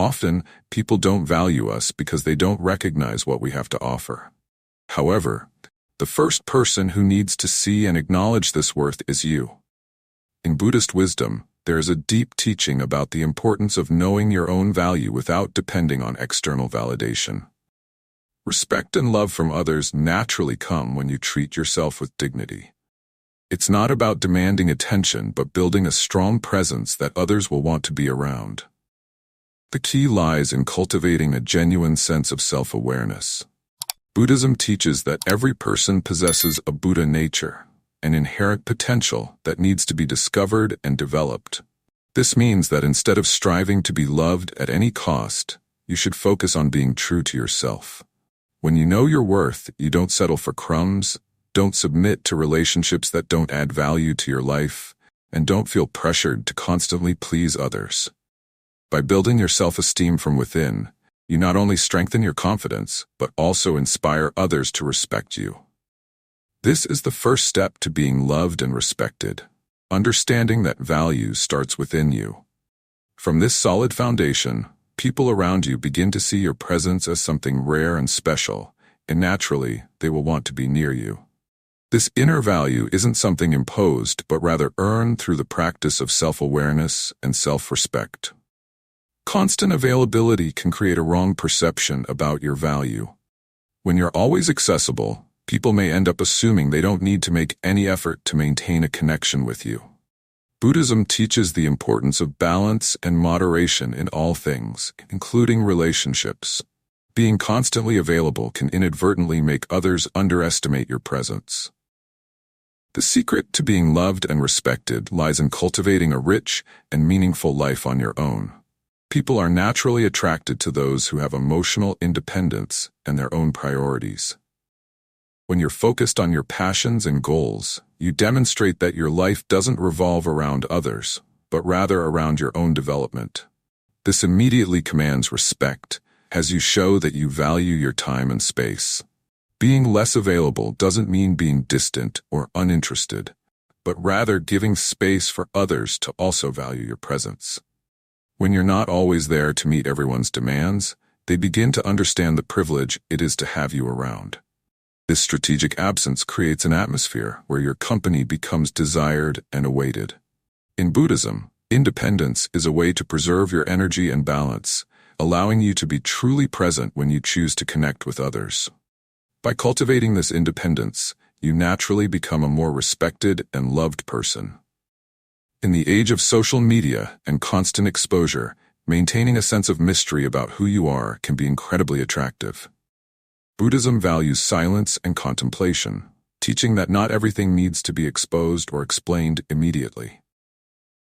Often, people don't value us because they don't recognize what we have to offer. However, the first person who needs to see and acknowledge this worth is you. In Buddhist wisdom, there is a deep teaching about the importance of knowing your own value without depending on external validation. Respect and love from others naturally come when you treat yourself with dignity. It's not about demanding attention, but building a strong presence that others will want to be around. The key lies in cultivating a genuine sense of self-awareness. Buddhism teaches that every person possesses a Buddha nature, an inherent potential that needs to be discovered and developed. This means that instead of striving to be loved at any cost, you should focus on being true to yourself. When you know your worth, you don't settle for crumbs, don't submit to relationships that don't add value to your life, and don't feel pressured to constantly please others. By building your self-esteem from within, you not only strengthen your confidence, but also inspire others to respect you. This is the first step to being loved and respected, understanding that value starts within you. From this solid foundation, people around you begin to see your presence as something rare and special, and naturally, they will want to be near you. This inner value isn't something imposed, but rather earned through the practice of self-awareness and self-respect. Constant availability can create a wrong perception about your value. When you're always accessible, people may end up assuming they don't need to make any effort to maintain a connection with you. Buddhism teaches the importance of balance and moderation in all things, including relationships. Being constantly available can inadvertently make others underestimate your presence. The secret to being loved and respected lies in cultivating a rich and meaningful life on your own. People are naturally attracted to those who have emotional independence and their own priorities. When you're focused on your passions and goals, you demonstrate that your life doesn't revolve around others, but rather around your own development. This immediately commands respect, as you show that you value your time and space. Being less available doesn't mean being distant or uninterested, but rather giving space for others to also value your presence. When you're not always there to meet everyone's demands, they begin to understand the privilege it is to have you around. This strategic absence creates an atmosphere where your company becomes desired and awaited. In Buddhism, independence is a way to preserve your energy and balance, allowing you to be truly present when you choose to connect with others. By cultivating this independence, you naturally become a more respected and loved person. In the age of social media and constant exposure, maintaining a sense of mystery about who you are can be incredibly attractive. Buddhism values silence and contemplation, teaching that not everything needs to be exposed or explained immediately.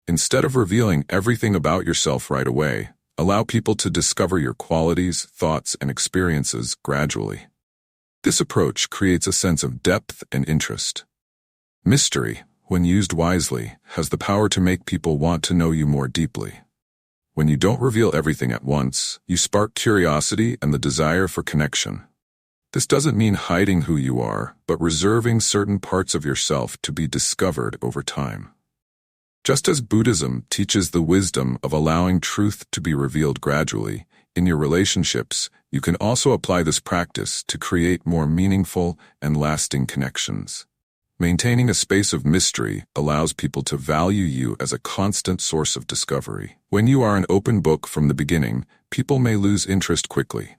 Instead of revealing everything about yourself right away, allow people to discover your qualities, thoughts, and experiences gradually. This approach creates a sense of depth and interest. Mystery, when used wisely, has the power to make people want to know you more deeply. When you don't reveal everything at once, you spark curiosity and the desire for connection. This doesn't mean hiding who you are, but reserving certain parts of yourself to be discovered over time. Just as Buddhism teaches the wisdom of allowing truth to be revealed gradually, in your relationships, you can also apply this practice to create more meaningful and lasting connections. Maintaining a space of mystery allows people to value you as a constant source of discovery. When you are an open book from the beginning, people may lose interest quickly.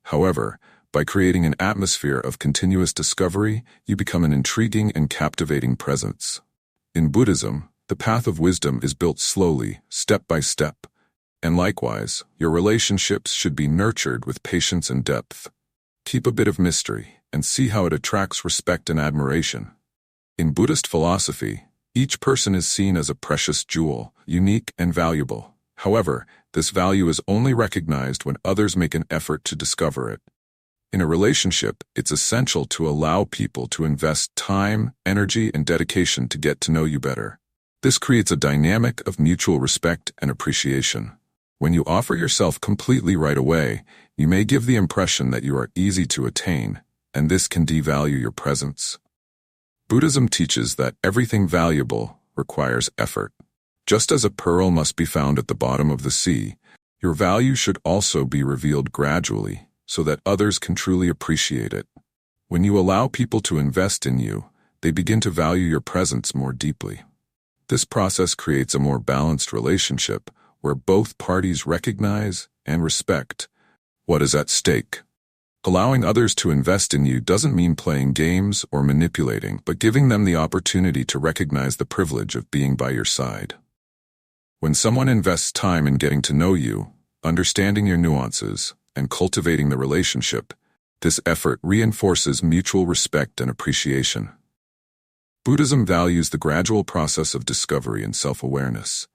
However, by creating an atmosphere of continuous discovery, you become an intriguing and captivating presence. In Buddhism, the path of wisdom is built slowly, step by step, and likewise, your relationships should be nurtured with patience and depth. Keep a bit of mystery, and see how it attracts respect and admiration. In Buddhist philosophy, each person is seen as a precious jewel, unique and valuable. However, this value is only recognized when others make an effort to discover it. In a relationship, it's essential to allow people to invest time, energy, and dedication to get to know you better. This creates a dynamic of mutual respect and appreciation. When you offer yourself completely right away, you may give the impression that you are easy to attain, and this can devalue your presence. Buddhism teaches that everything valuable requires effort. Just as a pearl must be found at the bottom of the sea, Your value should also be revealed gradually so that others can truly appreciate it. When you allow people to invest in you, they begin to value your presence more deeply. This process creates a more balanced relationship where both parties recognize and respect what is at stake. Allowing others to invest in you doesn't mean playing games or manipulating, but giving them the opportunity to recognize the privilege of being by your side. When someone invests time in getting to know you, understanding your nuances, and cultivating the relationship, this effort reinforces mutual respect and appreciation. Buddhism values the gradual process of discovery and self-awareness.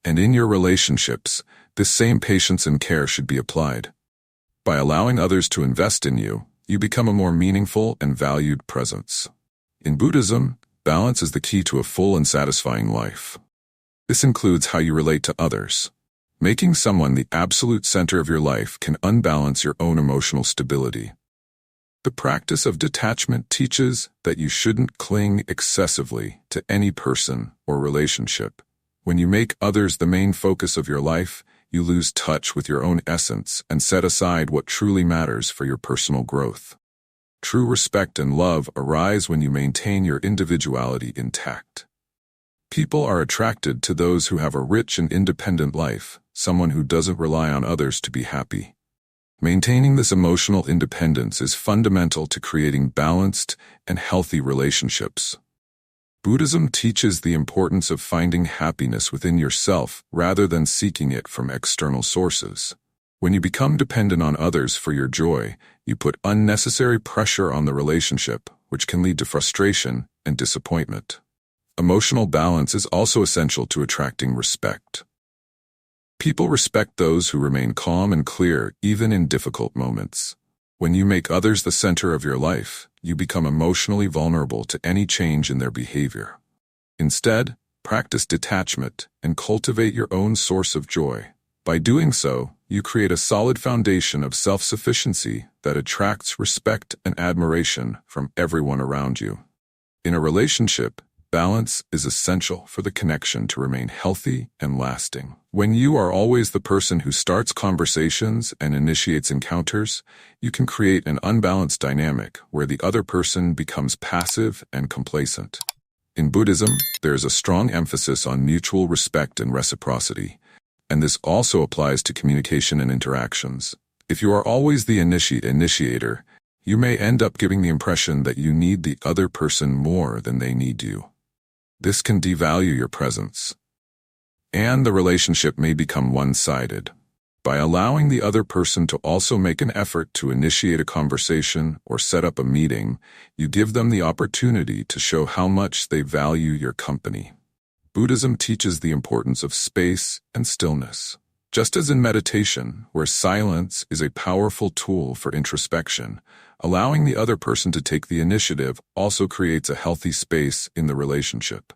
And in your relationships, this same patience and care should be applied. By allowing others to invest in you, you become a more meaningful and valued presence. In Buddhism, balance is the key to a full and satisfying life. This includes how you relate to others. Making someone the absolute center of your life can unbalance your own emotional stability. The practice of detachment teaches that you shouldn't cling excessively to any person or relationship. When you make others the main focus of your life, you lose touch with your own essence and set aside what truly matters for your personal growth. True respect and love arise when you maintain your individuality intact. People are attracted to those who have a rich and independent life, someone who doesn't rely on others to be happy. Maintaining this emotional independence is fundamental to creating balanced and healthy relationships. Buddhism teaches the importance of finding happiness within yourself rather than seeking it from external sources. When you become dependent on others for your joy, you put unnecessary pressure on the relationship, which can lead to frustration and disappointment. Emotional balance is also essential to attracting respect. People respect those who remain calm and clear even in difficult moments. When you make others the center of your life, you become emotionally vulnerable to any change in their behavior. Instead, practice detachment and cultivate your own source of joy. By doing so, you create a solid foundation of self-sufficiency that attracts respect and admiration from everyone around you. In a relationship, balance is essential for the connection to remain healthy and lasting. When you are always the person who starts conversations and initiates encounters, you can create an unbalanced dynamic where the other person becomes passive and complacent. In Buddhism, there is a strong emphasis on mutual respect and reciprocity, and this also applies to communication and interactions. If you are always the initiator, you may end up giving the impression that you need the other person more than they need you. This can devalue your presence, and the relationship may become one-sided. By allowing the other person to also make an effort to initiate a conversation or set up a meeting, you give them the opportunity to show how much they value your company. Buddhism teaches the importance of space and stillness. Just as in meditation, where silence is a powerful tool for introspection, allowing the other person to take the initiative also creates a healthy space in the relationship.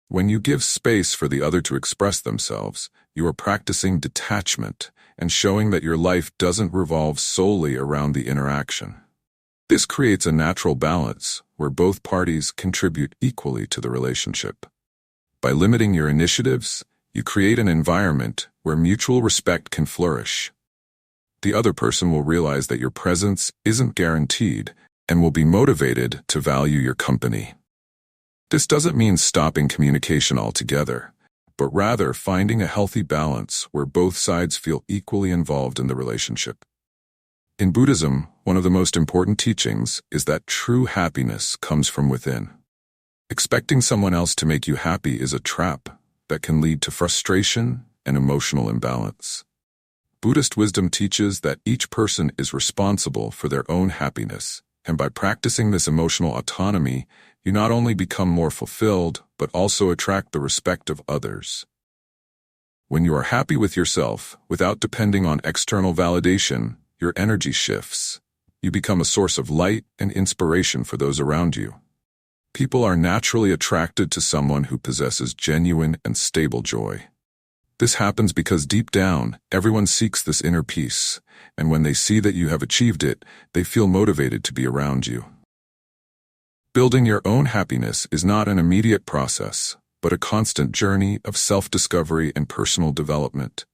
When you give space for the other to express themselves, you are practicing detachment and showing that your life doesn't revolve solely around the interaction. This creates a natural balance where both parties contribute equally to the relationship. By limiting your initiatives, you create an environment where mutual respect can flourish. The other person will realize that your presence isn't guaranteed and will be motivated to value your company. This doesn't mean stopping communication altogether, but rather finding a healthy balance where both sides feel equally involved in the relationship. In Buddhism, one of the most important teachings is that true happiness comes from within. Expecting someone else to make you happy is a trap that can lead to frustration and emotional imbalance. Buddhist wisdom teaches that each person is responsible for their own happiness, and by practicing this emotional autonomy, you not only become more fulfilled, but also attract the respect of others. When you are happy with yourself, without depending on external validation, your energy shifts. You become a source of light and inspiration for those around you. People are naturally attracted to someone who possesses genuine and stable joy. This happens because deep down, everyone seeks this inner peace, and when they see that you have achieved it, they feel motivated to be around you. Building your own happiness is not an immediate process, but a constant journey of self-discovery and personal development.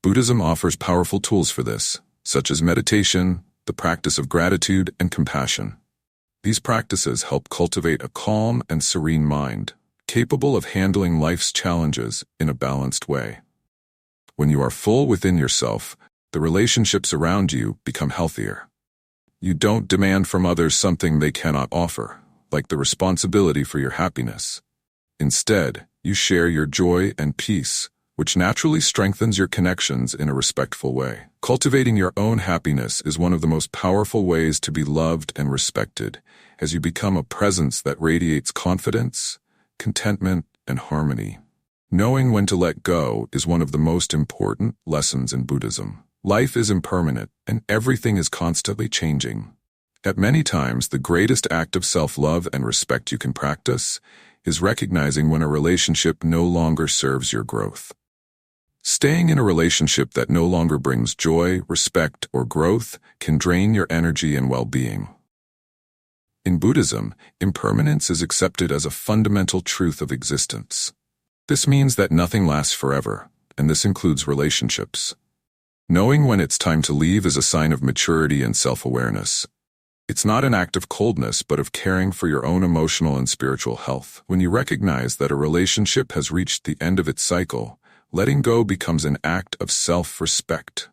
Buddhism offers powerful tools for this, such as meditation, the practice of gratitude, and compassion. These practices help cultivate a calm and serene mind, capable of handling life's challenges in a balanced way. When you are full within yourself, the relationships around you become healthier. You don't demand from others something they cannot offer, like the responsibility for your happiness. Instead, you share your joy and peace, which naturally strengthens your connections in a respectful way. Cultivating your own happiness is one of the most powerful ways to be loved and respected, as you become a presence that radiates confidence, contentment, and harmony. Knowing when to let go is one of the most important lessons in Buddhism. Life is impermanent, and everything is constantly changing. At many times, the greatest act of self-love and respect you can practice is recognizing when a relationship no longer serves your growth. Staying in a relationship that no longer brings joy, respect, or growth can drain your energy and well-being. In Buddhism, impermanence is accepted as a fundamental truth of existence. This means that nothing lasts forever, and this includes relationships. Knowing when it's time to leave is a sign of maturity and self-awareness. It's not an act of coldness, but of caring for your own emotional and spiritual health. When you recognize that a relationship has reached the end of its cycle, letting go becomes an act of self-respect.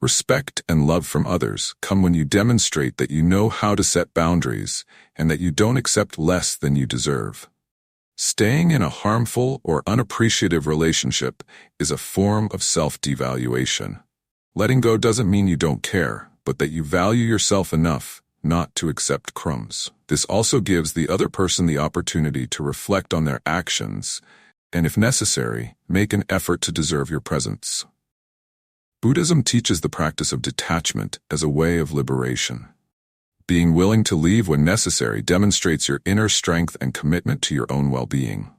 Respect and love from others come when you demonstrate that you know how to set boundaries and that you don't accept less than you deserve. Staying in a harmful or unappreciative relationship is a form of self-devaluation. Letting go doesn't mean you don't care, but that you value yourself enough not to accept crumbs. This also gives the other person the opportunity to reflect on their actions and, if necessary, make an effort to deserve your presence. Buddhism teaches the practice of detachment as a way of liberation. Being willing to leave when necessary demonstrates your inner strength and commitment to your own well-being.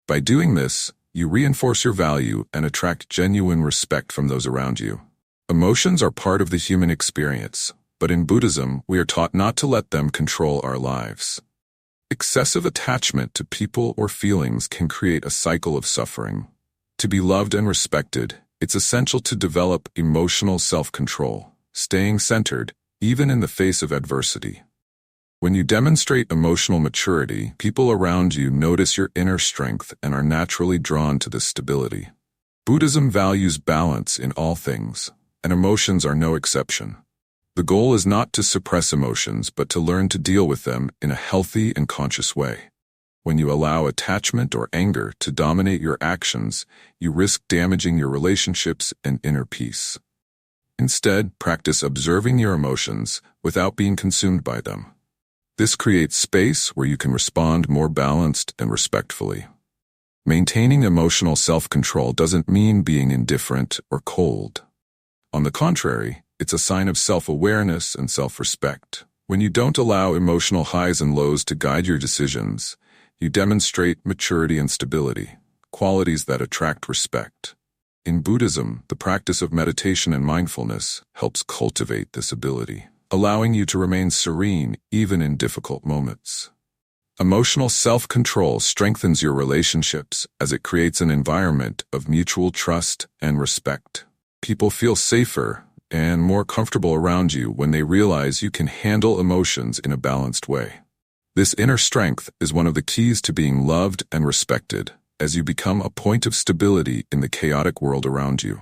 By doing this, you reinforce your value and attract genuine respect from those around you. Emotions are part of the human experience, but in Buddhism, we are taught not to let them control our lives. Excessive attachment to people or feelings can create a cycle of suffering. To be loved and respected, it's essential to develop emotional self-control, staying centered, even in the face of adversity. When you demonstrate emotional maturity, people around you notice your inner strength and are naturally drawn to this stability. Buddhism values balance in all things, and emotions are no exception. The goal is not to suppress emotions, but to learn to deal with them in a healthy and conscious way. When you allow attachment or anger to dominate your actions, you risk damaging your relationships and inner peace. Instead, practice observing your emotions without being consumed by them. This creates space where you can respond more balanced and respectfully. Maintaining emotional self-control doesn't mean being indifferent or cold. On the contrary, it's a sign of self-awareness and self-respect. When you don't allow emotional highs and lows to guide your decisions, you demonstrate maturity and stability, qualities that attract respect. In Buddhism, the practice of meditation and mindfulness helps cultivate this ability, allowing you to remain serene even in difficult moments. Emotional self-control strengthens your relationships as it creates an environment of mutual trust and respect. People feel safer and more comfortable around you when they realize you can handle emotions in a balanced way. This inner strength is one of the keys to being loved and respected, as you become a point of stability in the chaotic world around you.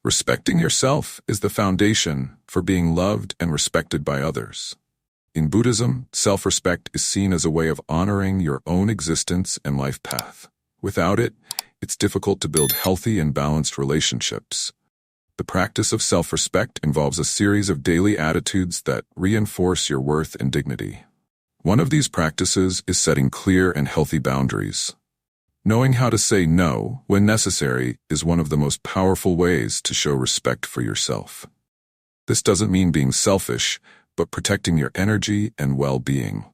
Respecting yourself is the foundation for being loved and respected by others. In Buddhism, self-respect is seen as a way of honoring your own existence and life path. Without it, it's difficult to build healthy and balanced relationships. The practice of self-respect involves a series of daily attitudes that reinforce your worth and dignity. One of these practices is setting clear and healthy boundaries. Knowing how to say no when necessary is one of the most powerful ways to show respect for yourself. This doesn't mean being selfish, but protecting your energy and well-being.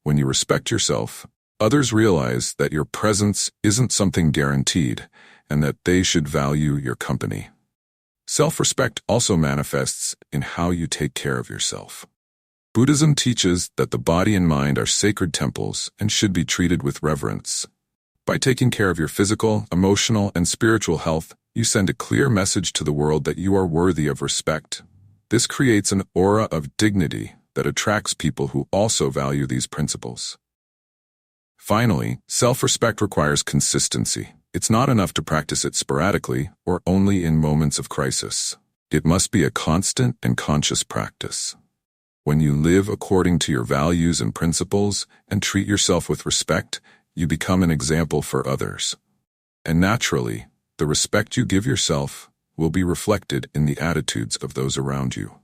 When you respect yourself, others realize that your presence isn't something guaranteed and that they should value your company. Self-respect also manifests in how you take care of yourself. Buddhism teaches that the body and mind are sacred temples and should be treated with reverence. By taking care of your physical, emotional, and spiritual health, You send a clear message to the world that you are worthy of respect. This creates an aura of dignity that attracts people who also value these principles. Finally, self-respect requires consistency. It's not enough to practice it sporadically or only in moments of crisis. It must be a constant and conscious practice. When you live according to your values and principles and treat yourself with respect, you become an example for others. And naturally, the respect you give yourself will be reflected in the attitudes of those around you.